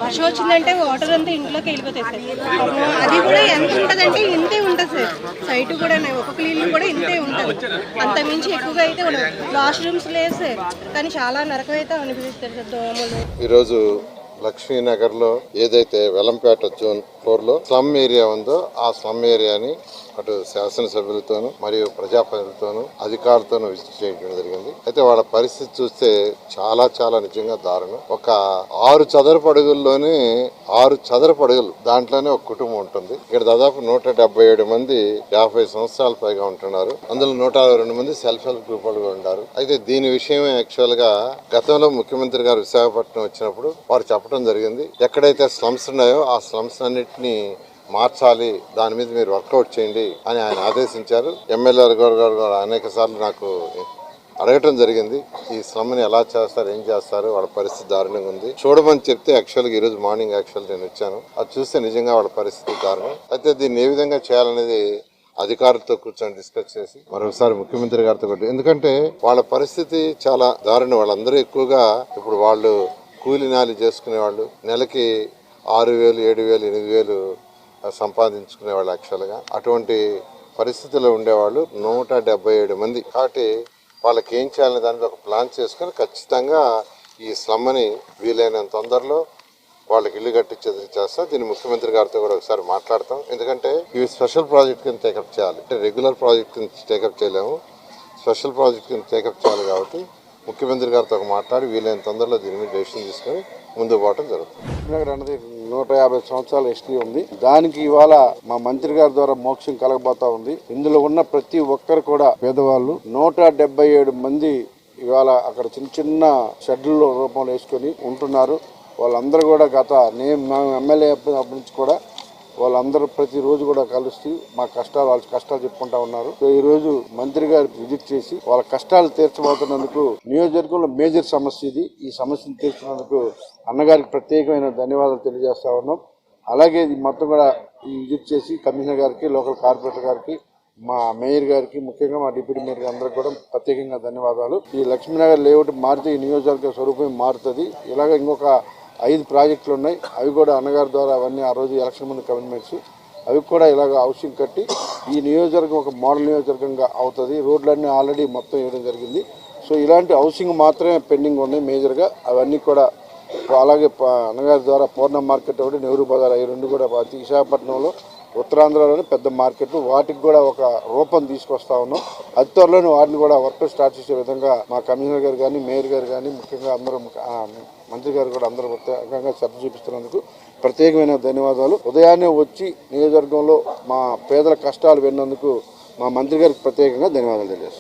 వర్షం వచ్చిందంటే వాటర్ అంతా ఇంట్లోకి వెళ్ళిపోతాయి సార్. అది కూడా ఎంత ఉంటుందంటే ఇంతే ఉంటుంది సార్. సైట్ కూడా ఒక్కొక్క ఇల్లు కూడా ఇంతే ఉంటుంది. అంత మించి ఎక్కువగా అయితే ఉండదు. వాష్రూమ్స్ లేదు సార్, కానీ చాలా నరకం అయితే అనిపిస్తారు సార్. దోమలు ఈరోజు లక్ష్మీనగర్లో ఏదైతే వెలంపేట జోన్ 4లో స్లమ్ ఏరియా ఉందో ఆ స్లమ్ ఏరియాని అటు శాసనసభ్యులతోనూ మరియు ప్రజాప్రతినిధులతోనూ అధికారులతోనూ విజిట్ చేయడం జరిగింది. అయితే వాళ్ళ పరిస్థితి చూస్తే చాలా చాలా నిజంగా దారుణం. ఒక 6 చదరపు అడుగుల్లోనే 6 చదరపు అడుగులు దాంట్లోనే ఒక కుటుంబం ఉంటుంది. ఇక్కడ దాదాపు 177 మంది 50 సంవత్సరాల పైగా ఉంటున్నారు. అందులో 162 మంది సెల్ఫ్ హెల్ప్ గ్రూప్ వాళ్ళు ఉన్నారు. అయితే దీని విషయమే యాక్చువల్ గా గతంలో ముఖ్యమంత్రి గారు విశాఖపట్నం వచ్చినప్పుడు వారు చెప్పడం జరిగింది. ఎక్కడైతే స్లమ్స్ ఉన్నాయో ఆ స్లమ్స్ అన్నిటిని మార్చాలి, దాని మీద మీరు వర్కౌట్ చేయండి అని ఆయన ఆదేశించారు. ఎమ్మెల్యే గారు అనేక సార్లు నాకు అడగటం జరిగింది. ఈ స్లమ్ని ఎలా చేస్తారు, ఏం చేస్తారు, వాళ్ళ పరిస్థితి దారుణంగా ఉంది చూడమని చెప్తే యాక్చువల్గా ఈ రోజు మార్నింగ్ నేను వచ్చాను. అది చూస్తే నిజంగా వాళ్ళ పరిస్థితి దారుణం. అయితే దీన్ని ఏ విధంగా చేయాలనేది అధికారులతో కూర్చొని డిస్కస్ చేసి మరొకసారి ముఖ్యమంత్రి గారితో కూడా, ఎందుకంటే వాళ్ళ పరిస్థితి చాలా దారుణం. వాళ్ళందరూ ఎక్కువగా ఇప్పుడు వాళ్ళు కూలి నాలి చేసుకునే వాళ్ళు, నెలకి 6,000, 7,000, 8,000 సంపాదించుకునే వాళ్ళు యాక్చువల్గా. అటువంటి పరిస్థితుల్లో ఉండేవాళ్ళు 177 మంది. కాబట్టి వాళ్ళకి ఏం చేయాలనే దానికి ఒక ప్లాన్ చేసుకుని ఖచ్చితంగా ఈ స్లమ్ని వీలైనంత తొందరలో వాళ్ళకి ఇల్లు కట్టించేది చేస్తాం. దీన్ని ముఖ్యమంత్రి గారితో కూడా ఒకసారి మాట్లాడతాం. ఎందుకంటే ఇవి స్పెషల్ ప్రాజెక్ట్ కింద టేకప్ చేయాలి. అంటే రెగ్యులర్ ప్రాజెక్ట్ కింద టేకప్ చేయలేము, స్పెషల్ ప్రాజెక్ట్ కింద టేకప్ చేయాలి. కాబట్టి ముఖ్యమంత్రి గారితో మాట్లాడి వీలైన తొందరలో దీని మీద డెసిషన్ తీసుకొని ముందుకు పోవడం జరుగుతుంది. అన్నది 150 సంవత్సరాల హిస్టరీ ఉంది. దానికి ఇవాళ మా మంత్రి గారి ద్వారా మోక్షం కలగబోతా ఉంది. ఇందులో ఉన్న ప్రతి ఒక్కరు కూడా పేదవాళ్ళు 177 మంది ఇవాళ అక్కడ చిన్న చిన్న షెడ్యూల్ రూపంలో వేసుకొని ఉంటున్నారు. వాళ్ళందరూ కూడా నేను ఎమ్మెల్యే అప్పటి నుంచి కూడా వాళ్ళందరూ ప్రతిరోజు కూడా కలుస్తూ వాళ్ళ కష్టాలు చెప్పుకుంటా ఉన్నారు. సో ఈ రోజు మంత్రి గారు విజిట్ చేసి వాళ్ళ కష్టాలు తీర్చబోతున్నందుకు, నియోజకవర్గంలో మేజర్ సమస్య ఇది, ఈ సమస్యను తీర్చినందుకు అన్నగారికి ప్రత్యేకమైన ధన్యవాదాలు తెలియజేస్తా ఉన్నాం. అలాగే మొత్తం కూడా ఈ విజిట్ చేసి కమిషనర్ గారికి, లోకల్ కార్పొరేటర్ గారికి, మా మేయర్ గారికి, ముఖ్యంగా మా డిప్యూటీ మేయర్ అందరికి కూడా ప్రత్యేకంగా ధన్యవాదాలు. ఈ లక్ష్మీనగర్ లేఅవుట్ మారితే ఈ నియోజకవర్గ స్వరూపం మారుతుంది. ఇలాగ ఇంకొక 5 ప్రాజెక్టులు ఉన్నాయి. అవి కూడా అన్నగారి ద్వారా అవన్నీ ఆ రోజు ఎలక్షన్ ముందు కమిట్మెంట్స్, అవి కూడా ఇలాగ హౌసింగ్ కట్టి ఈ నియోజకవర్గం ఒక మోడల్ నియోజకవర్గంగా అవుతుంది. రోడ్లన్నీ ఆల్రెడీ మొత్తం వేయడం జరిగింది. సో ఇలాంటి హౌసింగ్ మాత్రమే పెండింగ్ ఉన్నాయి మేజర్గా. అవన్నీ కూడా అలాగే అన్నగారి ద్వారా పూర్ణ మార్కెట్ ఒకటి, నెహ్రూ బజార్, అవి 2 కూడా విశాఖపట్నంలో ఉత్తరాంధ్రలోని పెద్ద మార్కెట్, వాటికి కూడా ఒక రూపం తీసుకొస్తా ఉన్నాం. అతి త్వరలోనే వాటిని కూడా వర్క్ స్టార్ట్ చేసే విధంగా మా కమిషనర్ గారు కానీ, మేయర్ గారు కానీ, ముఖ్యంగా అందరూ మంత్రి గారు కూడా అందరూ ప్రత్యేకంగా శ్రద్ధ చూపిస్తున్నందుకు ప్రత్యేకమైన ధన్యవాదాలు. ఉదయాన్నే వచ్చి నియోజకవర్గంలో మా పేదల కష్టాలు విన్నందుకు మా మంత్రి గారికి ప్రత్యేకంగా ధన్యవాదాలు తెలియజేస్తాను.